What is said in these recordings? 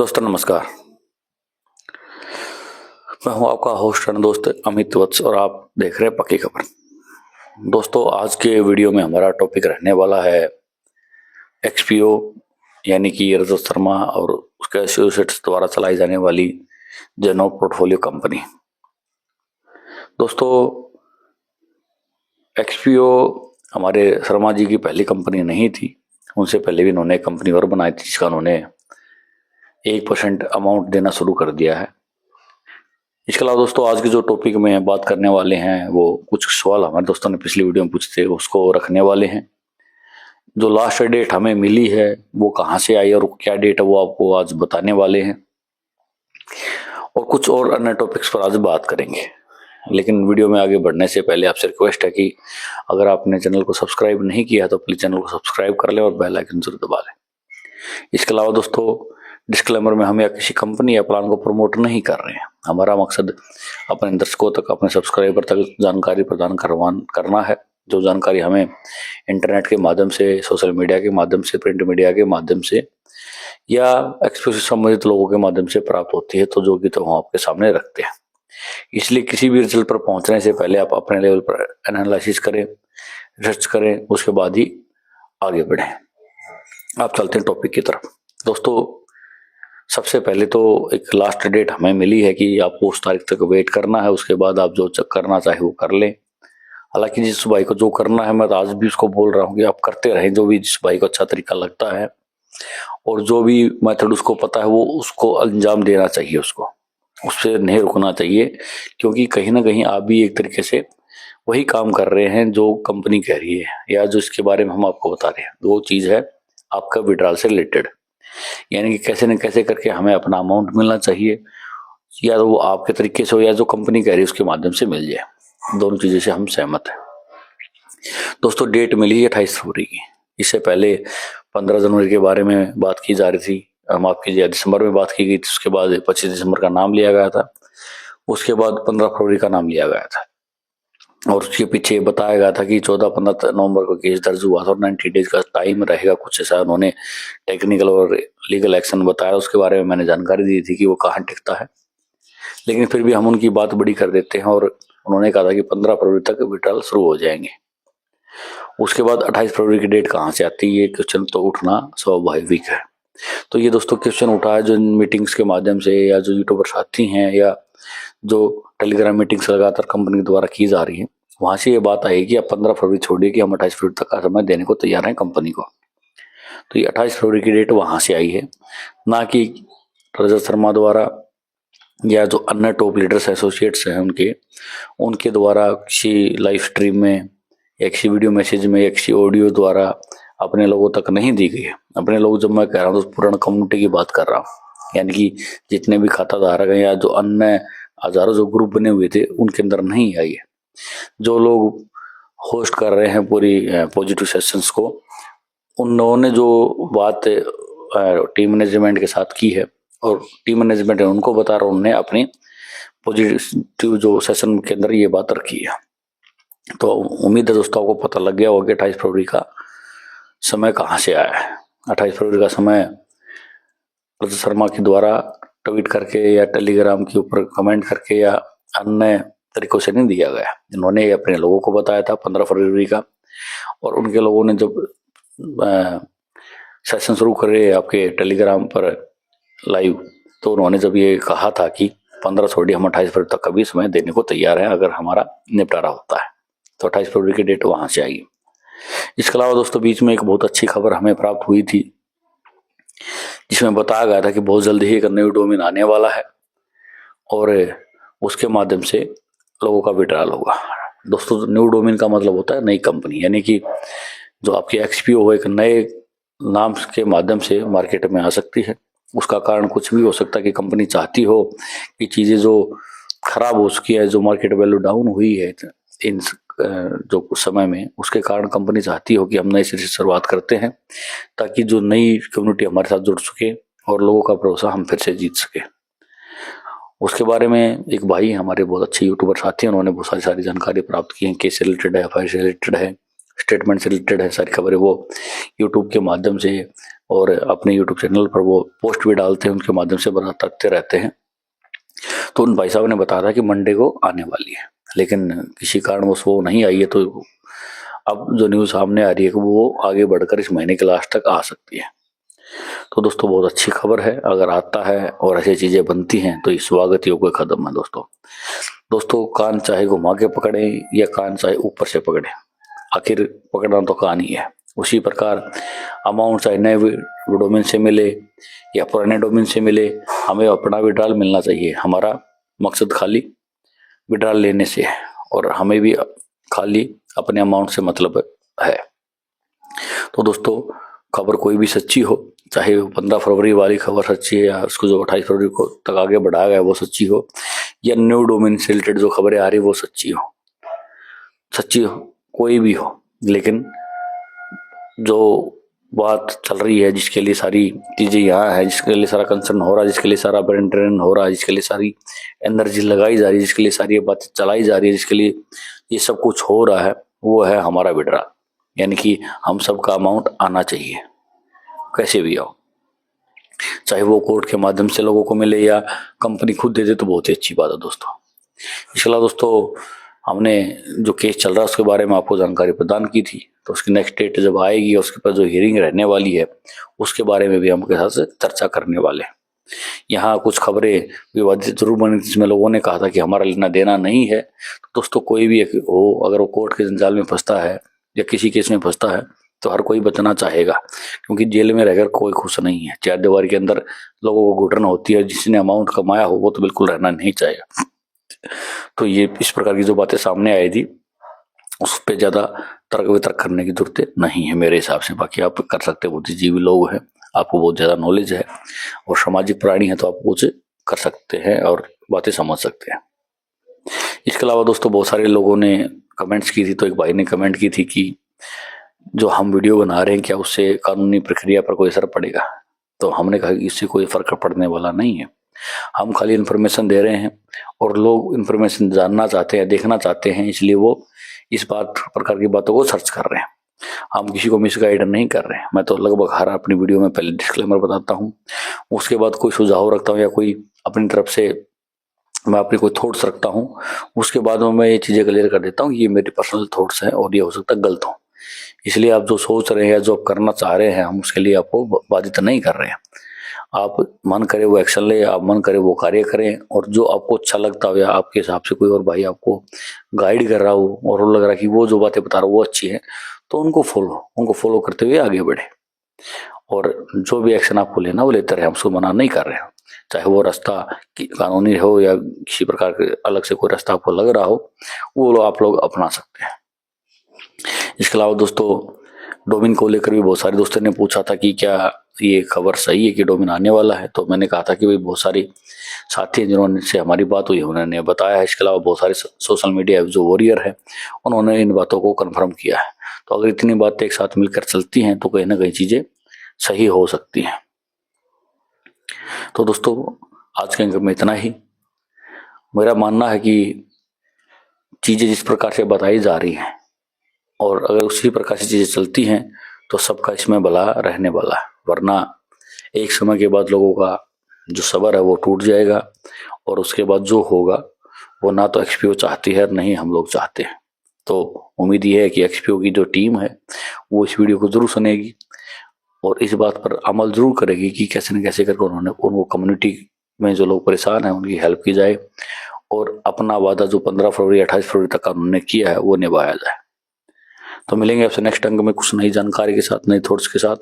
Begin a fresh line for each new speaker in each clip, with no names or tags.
दोस्तों नमस्कार। मैं हूं आपका होस्ट एंड दोस्त अमित वत्स और आप देख रहे हैं पक्की खबर। दोस्तों आज के वीडियो में हमारा टॉपिक रहने वाला है एक्सपीओ यानी कि रजत शर्मा और उसके एसोसिएट्स द्वारा चलाई जाने वाली जेनो पोर्टफोलियो कंपनी। दोस्तों एक्सपीओ हमारे शर्मा जी की पहली कंपनी नहीं थी, उनसे पहले भी इन्होंने एक कंपनी और बनाई थी जिसका उन्होंने 1% अमाउंट देना शुरू कर दिया है। इसके अलावा दोस्तों आज के जो टॉपिक में बात करने वाले हैं वो कुछ सवाल हमारे दोस्तों ने पिछली वीडियो में पूछे थे उसको रखने वाले हैं। जो लास्ट डेट हमें मिली है वो कहाँ से आई और क्या डेट है वो आपको आज बताने वाले हैं और कुछ और अन्य टॉपिक्स पर आज बात करेंगे। लेकिन वीडियो में आगे बढ़ने से पहले आपसे रिक्वेस्ट है कि अगर आपने चैनल को सब्सक्राइब नहीं किया तो प्लीज चैनल को सब्सक्राइब कर लें और बेल आइकन जरूर दबा लें। इसके अलावा दोस्तों डिस्क्लेमर में हम या किसी कंपनी या प्लान को प्रमोट नहीं कर रहे हैं। हमारा मकसद अपने दर्शकों तक, अपने सब्सक्राइबर तक जानकारी प्रदान करना है। जो जानकारी हमें इंटरनेट के माध्यम से, सोशल मीडिया के माध्यम से, प्रिंट मीडिया के माध्यम से या एक्सपो से संबंधित लोगों के माध्यम से प्राप्त होती है तो जो कि तो हम आपके सामने रखते हैं। इसलिए किसी भी रिजल्ट पर पहुंचने से पहले आप अपने लेवल पर एनालिसिस करें, रिसर्च करें, उसके बाद ही आगे बढ़ें। आप चलते हैं टॉपिक की तरफ। दोस्तों सबसे पहले तो एक लास्ट डेट हमें मिली है कि आपको उस तारीख तक वेट करना है, उसके बाद आप जो करना चाहे वो कर लें। हालांकि जिस भाई को जो करना है मैं तो आज भी उसको बोल रहा हूँ कि आप करते रहें, जो भी जिस भाई को अच्छा तरीका लगता है और जो भी मेथड उसको पता है वो उसको अंजाम देना चाहिए, उससे नहीं रुकना चाहिए, क्योंकि कहीं ना कहीं आप भी एक तरीके से वही काम कर रहे हैं जो कंपनी कह रही है या जो इसके बारे में हम आपको बता रहे हैं। वो चीज है आपका विड्रॉल से रिलेटेड, यानी कि कैसे न कैसे करके हमें अपना अमाउंट मिलना चाहिए, या तो वो आपके तरीके से हो या जो कंपनी कह रही है उसके माध्यम से मिल जाए। दोनों चीजों से हम सहमत हैं। दोस्तों डेट मिली है 28 फरवरी की। इससे पहले 15 जनवरी के बारे में बात की जा रही थी, माफ कीजिए दिसंबर में बात की गई थी। उसके बाद 25 दिसंबर का नाम लिया गया था, उसके बाद 15 फरवरी का नाम लिया गया था और उसके पीछे बताया गया था कि 14-15 नवंबर को केस दर्ज हुआ था और 90 डेज का टाइम रहेगा, कुछ ऐसा उन्होंने टेक्निकल और लीगल एक्शन बताया। उसके बारे में मैंने जानकारी दी थी कि वो कहाँ टिकता है, लेकिन फिर भी हम उनकी बात बड़ी कर देते हैं और उन्होंने कहा था कि 15 फरवरी तक विड्रॉल शुरू हो जाएंगे। उसके बाद 28 फरवरी की डेट कहाँ से आती है, ये क्वेश्चन तो उठना स्वाभाविक है। तो ये दोस्तों क्वेश्चन उठा है जो मीटिंग्स के माध्यम से या जो यूट्यूबर साथी हैं या जो टेलीग्राम मीटिंग्स लगातार कंपनी द्वारा की जा रही है, वहां से ये बात आई कि आप 15 फरवरी छोड़िए कि हम 28 फरवरी तक का समय देने को तैयार हैं कंपनी को। तो ये 28 फरवरी की डेट वहां से आई है, ना कि रजत शर्मा द्वारा या जो अन्य टॉप लीडर्स एसोसिएट्स हैं उनके द्वारा किसी लाइव स्ट्रीम में या किसी वीडियो मैसेज में या किसी ऑडियो द्वारा अपने लोगों तक नहीं दी गई है। अपने लोग जब मैं कह रहा हूँ तो पुराना कम्युनिटी की बात कर रहा हूँ, यानी कि जितने भी खाता धारक हैं या जो अन्य हजारों जो ग्रुप बने हुए थे उनके अंदर नहीं आई है। जो लोग होस्ट कर रहे हैं पूरी पॉजिटिव सेशंस को, उन लोगों ने जो बात टीम मैनेजमेंट के साथ की है और टीम मैनेजमेंट है उनको बता रहा हूँ, उन्होंने अपनी पॉजिटिव जो सेशन के अंदर ये बात रखी है। तो उम्मीद है दोस्तों आपको पता लग गया होगा कि 28 फरवरी का समय कहाँ से आया है। 28 फरवरी का समय रजत शर्मा के द्वारा ट्वीट करके या टेलीग्राम के ऊपर कमेंट करके या अन्य तरीकों से नहीं दिया गया। इन्होंने अपने लोगों को बताया था 15 फरवरी का, और उनके लोगों ने जब सेशन शुरू करे आपके टेलीग्राम पर लाइव, तो उन्होंने जब ये कहा था कि 15 छोड़िए हम 28 फरवरी तक का भी समय देने को तैयार है अगर हमारा निपटारा होता है। तो 28 फरवरी की डेट वहां से आई। इसके अलावा दोस्तों बीच में एक बहुत अच्छी खबर हमें प्राप्त हुई थी जिसमें बताया गया था कि बहुत जल्द ही एक न्यू डोमेन आने वाला है और उसके माध्यम से लोगों का विड्रॉल होगा। दोस्तों न्यू डोमेन का मतलब होता है नई कंपनी, यानी कि जो आपकी एक्सपीओ हो एक नए नाम के माध्यम से मार्केट में आ सकती है। उसका कारण कुछ भी हो सकता है कि कंपनी चाहती हो कि चीजें जो खराब हो चुकी है, जो मार्केट वैल्यू डाउन हुई है इन जो समय में, उसके कारण कंपनी चाहती हो कि हम नए सिरे से शुरुआत करते हैं ताकि जो नई कम्युनिटी हमारे साथ जुड़ सके और लोगों का भरोसा हम फिर से जीत सके। उसके बारे में एक भाई हमारे बहुत अच्छे यूट्यूबर साथी हैं, उन्होंने बहुत सारी जानकारी प्राप्त की है। केस से रिलेटेड है, एफआईआर से रिलेटेड है, स्टेटमेंट से रिलेटेड है, सारी खबरें वो यूट्यूब के माध्यम से और अपने यूट्यूब चैनल पर वो पोस्ट भी डालते हैं, उनके माध्यम से बताते रहते हैं। तो उन भाई साहब ने बताया था कि मंडे को आने वाली है, लेकिन किसी कारणवश वो नहीं आई है। तो अब जो न्यूज़ सामने आ रही है कि वो आगे बढ़कर इस महीने के लास्ट तक आ सकती है। तो दोस्तों बहुत अच्छी खबर है, अगर आता है और ऐसी चीजें बनती हैं तो ये स्वागत योग्य कदम है दोस्तों। कान चाहे घुमा के पकड़े या कान चाहे ऊपर से पकड़े, आखिर पकड़ना तो कान ही है। उसी प्रकार अमाउंट चाहे नए डोमेन से मिले या पुराने डोमेन से मिले, हमें अपना विड्रॉल मिलना चाहिए। हमारा मकसद खाली विड्रॉल लेने से है और हमें भी खाली अपने अमाउंट से मतलब है। तो दोस्तों खबर कोई भी सच्ची हो, चाहे 15 फरवरी वाली खबर सच्ची है या उसको जो 28 फरवरी को तक आगे बढ़ाया गया वो सच्ची हो, या न्यू डोमेन से रिलेटेड जो खबरें आ रही वो सच्ची हो कोई भी हो, लेकिन जो बात चल रही है, जिसके लिए सारी चीजें यहाँ है, जिसके लिए सारा कंसर्न हो रहा है, जिसके लिए सारा ब्रेन ट्रेन हो रहा है, जिसके लिए सारी एनर्जी लगाई जा रही है, जिसके लिए सारी बातें चलाई जा रही है, जिसके लिए ये सब कुछ हो रहा है, वो है हमारा विड्रॉल। यानी कि हम सबका अमाउंट आना चाहिए, कैसे भी आओ, चाहे वो कोर्ट के माध्यम से लोगों को मिले या कंपनी खुद दे दे तो बहुत ही अच्छी बात है दोस्तों। इसके अलावा दोस्तों हमने जो केस चल रहा है उसके बारे में आपको जानकारी प्रदान की थी, तो उसकी नेक्स्ट डेट जब आएगी और उसके पर जो हियरिंग रहने वाली है उसके बारे में भी हम आपके साथ चर्चा करने वाले हैं। यहाँ कुछ खबरें विवादित जरूर बनी जिसमें लोगों ने कहा था कि हमारा लेना देना नहीं है। तो दोस्तों कोई भी हो, अगर वो कोर्ट के जंजाल में फंसता है या किसी केस में फंसता है तो हर कोई बचना चाहेगा, क्योंकि जेल में रहकर कोई खुश नहीं है। चार दीवार के अंदर लोगों को घुटन होती है, जिसने अमाउंट कमाया हो वो तो बिल्कुल रहना नहीं चाहेगा। तो ये इस प्रकार की जो बातें सामने आई थी उस पर ज्यादा तर्क वितर्क करने की जरूरत नहीं है मेरे हिसाब से। बाकी आप कर सकते हैं, बुद्धिजीवी लोग हैं, आपको बहुत ज्यादा नॉलेज है और सामाजिक प्राणी है, तो आप कुछ कर सकते हैं और बातें समझ सकते हैं। इसके अलावा दोस्तों बहुत सारे लोगों ने कमेंट्स की थी, तो एक भाई ने कमेंट की थी कि जो हम वीडियो बना रहे हैं क्या उससे कानूनी प्रक्रिया पर कोई असर पड़ेगा। तो हमने कहा कि इससे कोई फर्क पड़ने वाला नहीं है, हम खाली इन्फॉर्मेशन दे रहे हैं और लोग इन्फॉर्मेशन जानना चाहते हैं, देखना चाहते हैं, इसलिए वो इस प्रकार की बातों को सर्च कर रहे हैं। हम किसी को मिसगाइड नहीं कर रहे हैं। मैं तो लगभग हर अपनी वीडियो में पहले डिस्क्लेमर बताता हूँ, उसके बाद कोई सुझाव रखता हूँ या कोई अपनी तरफ से मैं अपने कोई थॉट्स रखता हूँ, उसके बाद में मैं ये चीजें क्लियर कर देता हूँ, ये मेरे पर्सनल थॉट्स हैं और ये हो सकता है गलत हो। इसलिए आप जो सोच रहे हैं, जो आप करना चाह रहे हैं, हम उसके लिए आपको बाधित नहीं कर रहे हैं। आप मन करे वो एक्शन ले, आप मन करे वो कार्य करें, और जो आपको अच्छा लगता हो या आपके हिसाब से कोई और भाई आपको गाइड कर रहा हो और वो लग रहा है कि वो जो बातें बता रहा हो वो अच्छी है, तो उनको फॉलो करते हुए आगे बढ़े। और जो भी एक्शन आपको लेना वो लेते रहे, हम उसको मना नहीं कर रहे हैं। चाहे वो रास्ता कानूनी हो या किसी प्रकार के अलग से कोई रास्ता आपको लग रहा हो, वो आप लोग अपना सकते हैं। इसके अलावा दोस्तों डोमेन को लेकर भी बहुत सारे दोस्तों ने पूछा था कि क्या ये खबर सही है कि डोमेन आने वाला है। तो मैंने कहा था कि भाई बहुत सारे साथी हैं जिन्होंने से हमारी बात हुई, उन्होंने बताया है। इसके अलावा बहुत सारे सोशल मीडिया जो वॉरियर है उन्होंने इन बातों को कंफर्म किया है। तो अगर इतनी बातें एक साथ मिलकर चलती हैं तो कहीं ना कहीं चीजें सही हो सकती हैं। तो दोस्तों आज के अंक में इतना ही। मेरा मानना है कि चीजें जिस प्रकार से बताई जा रही हैं और अगर उसी प्रकार से चीजें चलती हैं तो सबका इसमें भला रहने वाला है, वरना एक समय के बाद लोगों का जो सब्र है वो टूट जाएगा और उसके बाद जो होगा वो ना तो एक्सपीओ चाहती है नहीं हम लोग चाहते हैं। तो उम्मीद ये है कि एक्सपीओ की जो टीम है वो इस वीडियो को जरूर सुनेगी और इस बात पर अमल जरूर करेगी कि कैसे न कैसे करके उनको कम्युनिटी में जो लोग परेशान हैं उनकी हेल्प की जाए और अपना वादा जो 15 फरवरी 28 फरवरी तक उन्होंने किया है वो निभाया जाए। तो मिलेंगे आपसे नेक्स्ट अंक में कुछ नई जानकारी के साथ, नई थॉट्स के साथ।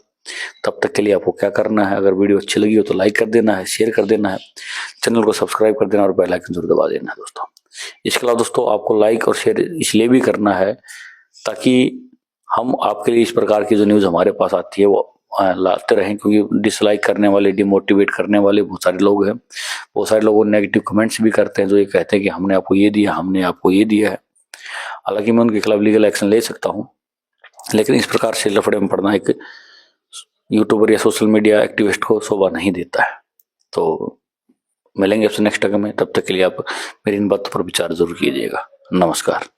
तब तक के लिए आपको क्या करना है, अगर वीडियो अच्छी लगी हो तो लाइक कर देना है, शेयर कर देना है, चैनल को सब्सक्राइब कर देना और बेल आइकन जरूर दबा देना है दोस्तों। इसके अलावा दोस्तों आपको लाइक और शेयर इसलिए भी करना है ताकि हम आपके लिए इस प्रकार की जो न्यूज हमारे पास आती है वो लाते रहें, क्योंकि डिसलाइक करने वाले, डिमोटिवेट करने वाले बहुत सारे लोग हैं। बहुत सारे लोग नेगेटिव कमेंट्स भी करते हैं जो ये कहते हैं कि हमने आपको ये दिया, हमने आपको ये दिया है। हालांकि मैं उनके खिलाफ लीगल एक्शन ले सकता हूँ, लेकिन इस प्रकार से लफड़े में पड़ना एक यूट्यूबर या सोशल मीडिया एक्टिविस्ट को शोभा नहीं देता है। तो मिलेंगे आपसे नेक्स्ट अंक में, तब तक के लिए आप मेरी इन बातों पर विचार जरूर कीजिएगा। नमस्कार।